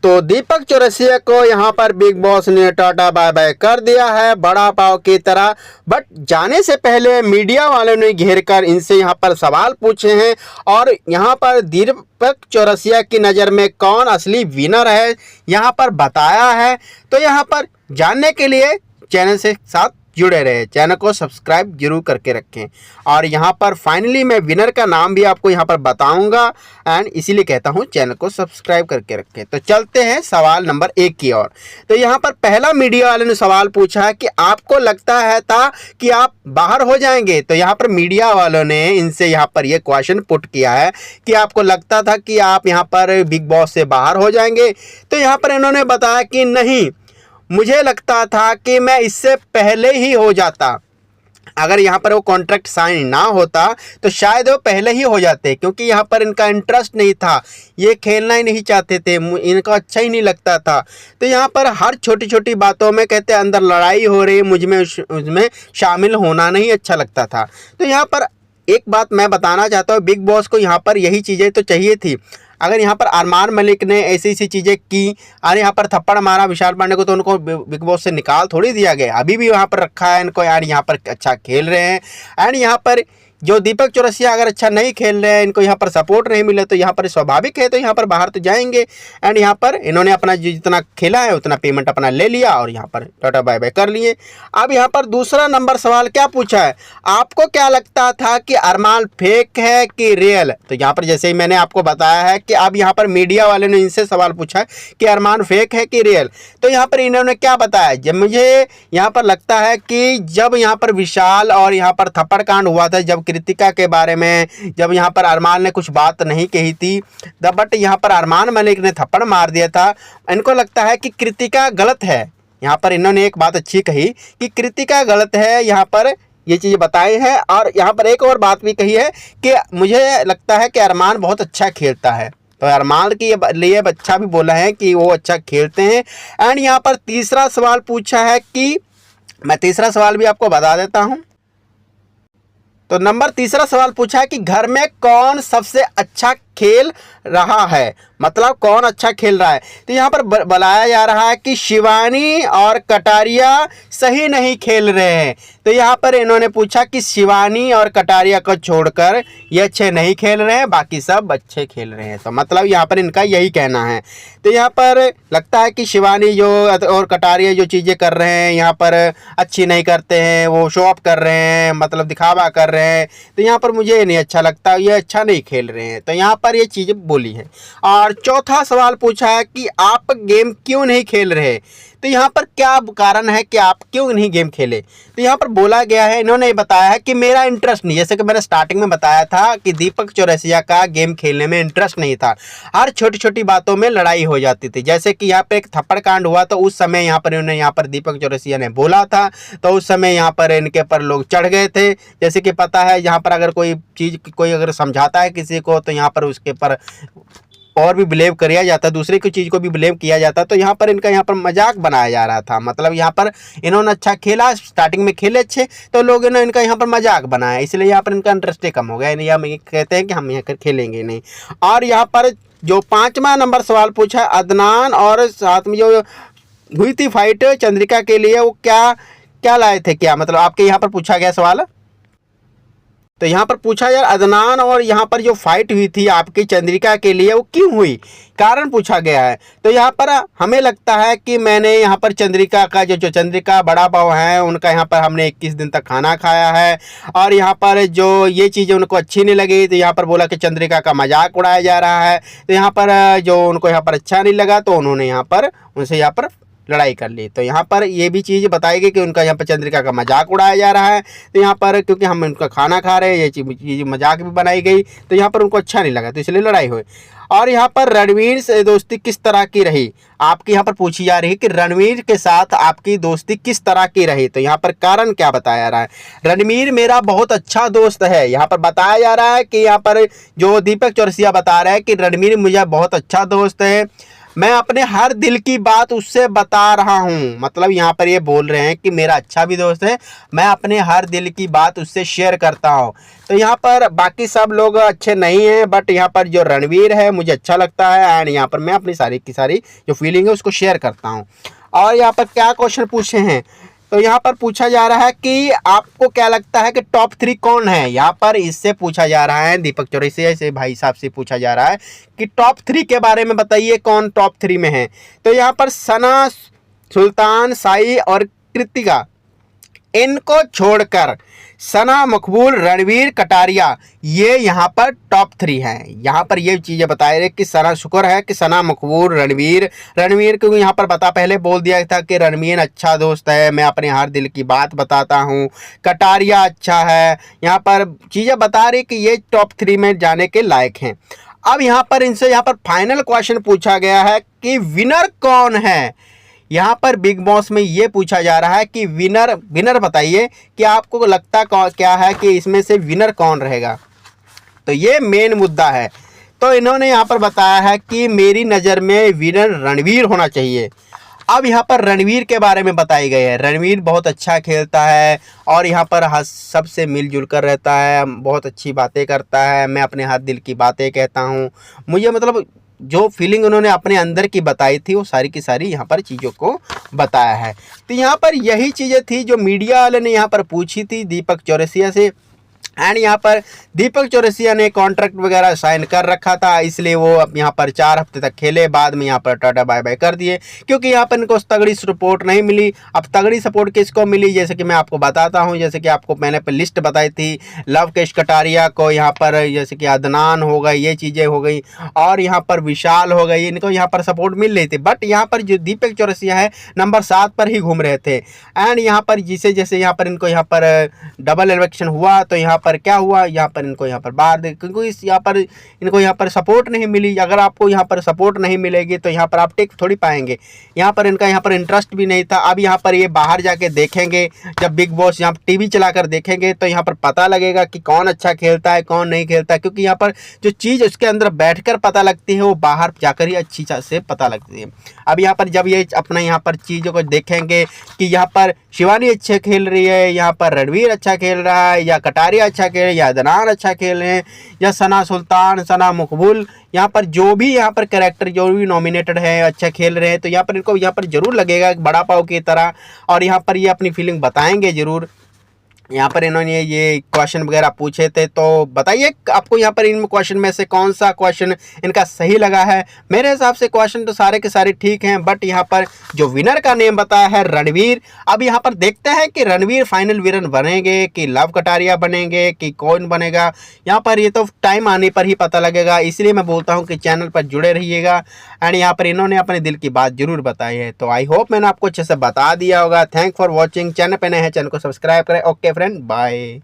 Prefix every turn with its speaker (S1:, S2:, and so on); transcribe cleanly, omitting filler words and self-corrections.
S1: तो दीपक चौरसिया को यहाँ पर बिग बॉस ने टाटा बाय बाय कर दिया है बड़ा पाव की तरह। बट जाने से पहले मीडिया वालों ने घेर कर इनसे यहाँ पर सवाल पूछे हैं और यहाँ पर दीपक चौरसिया की नज़र में कौन असली विनर है यहाँ पर बताया है। तो यहाँ पर जानने के लिए चैनल से साथ जुड़े रहे, चैनल को सब्सक्राइब जरूर करके रखें। और यहाँ पर फाइनली मैं विनर का नाम भी आपको यहाँ पर बताऊंगा एंड इसीलिए कहता हूँ चैनल को सब्सक्राइब करके रखें। तो चलते हैं सवाल नंबर 1 की ओर। तो यहाँ पर पहला मीडिया वाले ने सवाल पूछा है कि आपको लगता है था कि आप बाहर हो जाएंगे। तो यहाँ पर मीडिया वालों ने इनसे यहाँ पर ये क्वेश्चन पुट किया है कि आपको लगता था कि आप यहाँ पर बिग बॉस से बाहर हो जाएंगे। तो यहाँ पर इन्होंने बताया कि नहीं, मुझे लगता था कि मैं इससे पहले ही हो जाता। अगर यहाँ पर वो कॉन्ट्रैक्ट साइन ना होता तो शायद वो पहले ही हो जाते, क्योंकि यहाँ पर इनका इंटरेस्ट नहीं था, ये खेलना ही नहीं चाहते थे, इनको अच्छा ही नहीं लगता था। तो यहाँ पर हर छोटी छोटी बातों में कहते अंदर लड़ाई हो रही, उसमें शामिल होना नहीं अच्छा लगता था। तो यहाँ पर एक बात मैं बताना चाहता हूँ, बिग बॉस को यहाँ पर यही चीज़ें तो चाहिए थी। अगर यहाँ पर अरमान मलिक ने ऐसी चीज़ें की और यहाँ पर थप्पड़ मारा विशाल पांडे को, तो उनको बिग बॉस से निकाल थोड़ी दिया गया। अभी भी वहाँ पर रखा है इनको, यार यहाँ पर अच्छा खेल रहे हैं। एंड यहाँ पर जो दीपक चौरसिया अगर अच्छा नहीं खेल रहे हैं, इनको यहाँ पर सपोर्ट नहीं मिले, तो यहाँ पर स्वाभाविक है, तो यहाँ पर बाहर तो जाएंगे। एंड यहाँ पर इन्होंने अपना जितना खेला है उतना पेमेंट अपना ले लिया और यहाँ पर टाटा बाय बाय कर लिए। अब यहाँ पर दूसरा नंबर सवाल क्या पूछा है, आपको क्या लगता था कि अरमान फेक है कि रियल। तो यहाँ पर जैसे ही मैंने आपको बताया है कि अब यहाँ पर मीडिया वाले ने इनसे सवाल पूछा है कि अरमान फेक है कि रियल। तो यहाँ पर इन्होंने क्या बताया, जब मुझे यहाँ पर लगता है कि जब यहाँ पर विशाल और यहाँ पर थप्पड़ कांड हुआ था, जब कृतिका के बारे में जब यहाँ पर अरमान ने कुछ बात नहीं कही थी, बट यहाँ पर अरमान मलिक ने थप्पड़ मार दिया था, इनको लगता है कि कृतिका गलत है। यहाँ पर इन्होंने एक बात अच्छी कही कि कृतिका गलत है, यहाँ पर ये चीज़ बताई है। और यहाँ पर एक और बात भी कही है कि मुझे लगता है कि अरमान बहुत अच्छा खेलता है। तो अरमान के लिए अच्छा भी बोला है कि वो अच्छा खेलते हैं। एंड यहाँ पर तीसरा सवाल पूछा है कि मैं तीसरा सवाल भी आपको बता देता हूँ। तो नंबर तीसरा सवाल पूछा है कि घर में कौन सबसे अच्छा खेल रहा है, मतलब कौन अच्छा खेल रहा है। तो यहाँ पर बताया जा रहा है कि शिवानी और कटारिया सही नहीं खेल रहे हैं। तो यहाँ पर इन्होंने पूछा कि शिवानी और कटारिया को छोड़कर ये अच्छे नहीं खेल रहे हैं, बाकी सब अच्छे खेल रहे हैं। तो मतलब यहाँ पर इनका यही कहना है। तो यहाँ पर लगता है कि शिवानी जो और कटारिया जो चीज़ें कर रहे हैं यहाँ पर अच्छी नहीं करते हैं, वो शो ऑफ कर रहे हैं, मतलब दिखावा कर रहे हैं। तो यहाँ पर मुझे नहीं अच्छा लगता, ये अच्छा नहीं खेल रहे हैं। तो यहाँ पर ये चीज़ें बोली है। और चौथा सवाल पूछा है कि आप गेम क्यों नहीं खेल रहे। तो यहाँ पर क्या कारण है कि आप क्यों नहीं गेम खेले। तो यहाँ पर बोला गया है, इन्होंने बताया है कि मेरा इंटरेस्ट नहीं, जैसे कि मैंने स्टार्टिंग में बताया था कि दीपक चौरसिया का गेम खेलने में इंटरेस्ट नहीं था, हर छोटी छोटी बातों में लड़ाई हो जाती थी। जैसे कि यहाँ पर एक थप्पड़ कांड हुआ, तो उस समय यहाँ पर इन्होंने यहाँ पर दीपक चौरसिया ने बोला था, तो उस समय यहाँ पर इनके पर लोग चढ़ गए थे। जैसे कि पता है यहाँ पर अगर कोई चीज़ कोई अगर समझाता है किसी को, तो यहाँ पर उसके पर और भी ब्लेम किया जाता है, दूसरे की चीज़ को भी ब्लेम किया जाता है। तो यहाँ पर इनका यहाँ पर मजाक बनाया जा रहा था, मतलब यहाँ पर इन्होंने अच्छा खेला, स्टार्टिंग में खेले अच्छे, तो लोगों ने इनका यहाँ पर मजाक बनाया, इसलिए यहाँ पर इनका इंटरेस्ट कम हो गया। या हम ये कहते हैं कि हम यहाँ कर खेलेंगे नहीं। और यहाँ पर जो 5वां नंबर सवाल पूछा अदनान और साथ में जो हुई थी फाइट चंद्रिका के लिए, वो क्या लाए थे, क्या मतलब आपके यहाँ पर पूछा गया सवाल। तो यहाँ पर पूछा यार अदनान और यहाँ पर जो फाइट हुई थी आपकी चंद्रिका के लिए, वो क्यों हुई, कारण पूछा गया है। तो यहाँ पर हमें लगता है कि मैंने यहाँ पर चंद्रिका का जो चंद्रिका बड़ा भाव है उनका यहाँ पर हमने 21 दिन तक खाना खाया है, और यहाँ पर जो ये चीज़ें उनको अच्छी नहीं लगी, तो यहाँ पर बोला कि चंद्रिका का मजाक उड़ाया जा रहा है। तो यहाँ पर जो उनको यहाँ पर अच्छा नहीं लगा, तो उन्होंने यहाँ पर उनसे यहाँ पर लड़ाई कर ली। तो यहाँ पर ये भी चीज़ बताई गई कि उनका यहाँ पर चंद्रिका का मजाक उड़ाया जा रहा है। तो यहाँ पर क्योंकि हम उनका खाना खा रहे हैं, ये चीज़ मजाक भी बनाई गई, तो यहाँ पर उनको अच्छा नहीं लगा, तो इसलिए लड़ाई हुई। और यहाँ पर रणवीर से दोस्ती किस तरह की रही, आपकी यहाँ पर पूछी जा रही है कि रणवीर के साथ आपकी दोस्ती किस तरह की रही। तो यहाँ पर कारण क्या बताया जा रहा है, रणवीर मेरा बहुत अच्छा दोस्त है। यहाँ पर बताया जा रहा है कि यहाँ पर जो दीपक चौरसिया बता रहा है कि रणवीर मुझे बहुत अच्छा दोस्त है। मैं अपने हर दिल की बात उससे बता रहा हूँ। मतलब यहाँ पर ये बोल रहे हैं कि मेरा अच्छा भी दोस्त है, मैं अपने हर दिल की बात उससे शेयर करता हूँ। तो यहाँ पर बाकी सब लोग अच्छे नहीं हैं, बट यहाँ पर जो रणवीर है मुझे अच्छा लगता है, एंड यहाँ पर मैं अपनी सारी की सारी जो फीलिंग है उसको शेयर करता हूँ। और यहाँ पर क्या क्वेश्चन पूछे हैं, तो यहाँ पर पूछा जा रहा है कि आपको क्या लगता है कि टॉप 3 कौन है। यहाँ पर इससे पूछा जा रहा है, दीपक चौरसिया से भाई साहब से पूछा जा रहा है कि टॉप 3 के बारे में बताइए, कौन टॉप 3 में है। तो यहाँ पर सना, सुल्तान, साई और कृतिका, इनको छोड़कर सना, मकबूल, रणवीर, कटारिया, ये यहाँ पर टॉप 3 हैं। यहाँ पर ये चीज़ें बताए रहे कि सना, शुक्र है कि सना, मकबूल, रणवीर क्योंकि यहाँ पर पहले बोल दिया था कि रणवीर अच्छा दोस्त है, मैं अपने हर दिल की बात बताता हूँ। कटारिया अच्छा है, यहाँ पर चीज़ें बता रही कि ये टॉप 3 में जाने के लायक हैं। अब यहाँ पर इनसे यहाँ पर फाइनल क्वेश्चन पूछा गया है कि विनर कौन है। यहाँ पर बिग बॉस में ये पूछा जा रहा है कि विनर बताइए कि आपको लगता क्या है कि इसमें से विनर कौन रहेगा। तो ये मेन मुद्दा है। तो इन्होंने यहाँ पर बताया है कि मेरी नज़र में विनर रणवीर होना चाहिए। अब यहाँ पर रणवीर के बारे में बताई गई है, रणवीर बहुत अच्छा खेलता है और यहाँ पर सबसे मिलजुल कर रहता है, बहुत अच्छी बातें करता है, मैं अपने हर दिल की बातें कहता हूँ। मुझे मतलब जो फीलिंग उन्होंने अपने अंदर की बताई थी वो सारी की सारी यहाँ पर चीज़ों को बताया है। तो यहाँ पर यही चीज़ें थी जो मीडिया वाले ने यहाँ पर पूछी थी दीपक चौरसिया से, एंड यहाँ पर दीपक चौरसिया ने कॉन्ट्रैक्ट वगैरह साइन कर रखा था, इसलिए वो अब यहाँ पर 4 हफ्ते तक खेले, बाद में यहाँ पर टाटा बाय बाय कर दिए क्योंकि यहाँ पर इनको तगड़ी सपोर्ट नहीं मिली। अब तगड़ी सपोर्ट किसको मिली, जैसे कि मैं आपको बताता हूँ, जैसे कि आपको मैंने पर लिस्ट बताई थी, लवकेश कटारिया को यहाँ पर, जैसे कि अदनान हो गई, ये चीज़ें हो गई, और यहाँ पर विशाल हो गई, इनको यहाँ पर सपोर्ट मिल रही थी। बट यहाँ पर जो दीपक चौरसिया है नंबर 7 पर ही घूम रहे थे, एंड यहाँ पर जैसे जैसे यहाँ पर इनको यहाँ पर डबल इलेक्शन हुआ तो यहाँ पर क्या हुआ, यहाँ पर इनको यहाँ पर बाहर दे, क्योंकि इनको यहाँ पर सपोर्ट नहीं मिली। अगर आपको यहाँ पर सपोर्ट नहीं मिलेगी तो यहाँ पर आप टिक थोड़ी पाएंगे। यहाँ पर इनका यहाँ पर इंटरेस्ट भी नहीं था। अब यहाँ पर ये बाहर जाके देखेंगे, जब बिग बॉस यहाँ टीवी चलाकर देखेंगे तो यहाँ पर पता लगेगा कि कौन अच्छा खेलता है कौन नहीं खेलता है, क्योंकि यहाँ पर जो चीज़ उसके अंदर बैठकर पता लगती है वो बाहर जाकर ही अच्छी से पता लगती है। अब यहाँ पर जब ये अपना यहाँ पर चीज़ों को देखेंगे कि यहाँ पर शिवानी अच्छे खेल रही है, यहाँ पर रणवीर अच्छा खेल रहा है, या कटारिया अच्छा खेल रहे हैं, या अदनान अच्छा खेल रहे हैं, या सना, सुल्तान, सना, मकबूल, यहाँ पर जो भी यहाँ पर कैरेक्टर जो भी नॉमिनेटेड है अच्छा खेल रहे हैं, तो यहाँ पर इनको यहाँ पर जरूर लगेगा बड़ा पाव की तरह, और यहाँ पर ये अपनी फीलिंग बताएंगे ज़रूर। यहाँ पर इन्होंने ये क्वेश्चन वगैरह पूछे थे, तो बताइए आपको यहाँ पर इन क्वेश्चन में से कौन सा क्वेश्चन इनका सही लगा है। मेरे हिसाब से क्वेश्चन तो सारे के सारे ठीक हैं, बट यहाँ पर जो विनर का नेम बताया है रणवीर। अब यहाँ पर देखते हैं कि रणवीर फाइनल विनर बनेंगे कि लव कटारिया बनेंगे कि कौन बनेगा। यहाँ पर ये तो टाइम आने पर ही पता लगेगा, इसलिए मैं बोलता हूँ कि चैनल पर जुड़े रहिएगा। एंड यहाँ पर इन्होंने अपने दिल की बात जरूर बताई है। तो आई होप मैंने आपको अच्छे से बता दिया होगा। Thank for watching. चैनल पर नए हैं चैनल को सब्सक्राइब करें। Okay friend, bye.